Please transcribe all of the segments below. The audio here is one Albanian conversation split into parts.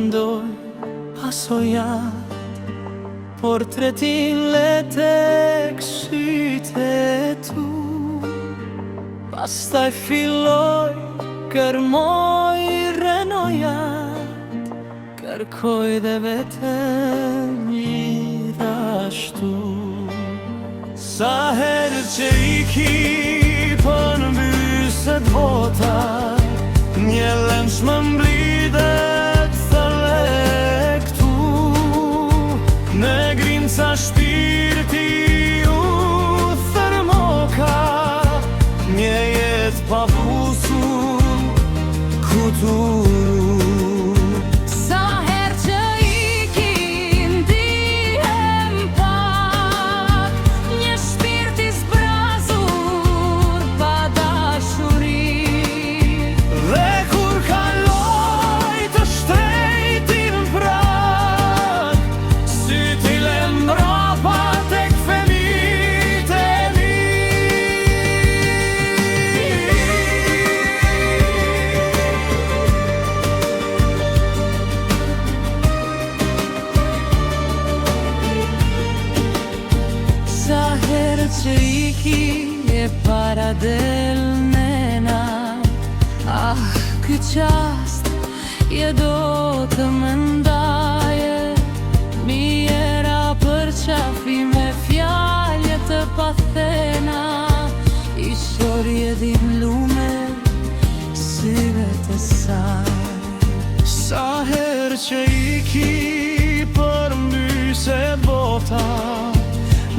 mendoj pasoja, portretin le tek syte tu. Pastaj filloj, kërmoj, renoja, kërkoj dhe vetëm gjithashtu. Sa herë që iki për mbyset bota, një lëmsh më mblidet thëlle këtu. Në grinca shpirti u thërmoka, një jetë pa busur kuturu. Sa herë që iki ndihem pak, një shpirt i zbrazur pa dashuri. Dhe kur kaloj të shtrejtin prak, syti lën mbrapa tek femit e mi. Sa herë që iki e para del nena, ah, ky qast je do të më ndaje. Mjera për qafi me fjalje të pathena, historie din lume, syve të saj. Sa herë që iki për mbyset bota,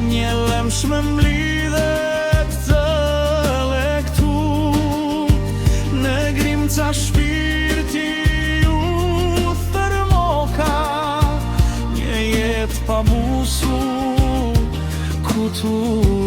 një lëmsh më mblidhet thëlle këtu. Në grimca shpirti u thërmoka, një jetë pa busur kuturu.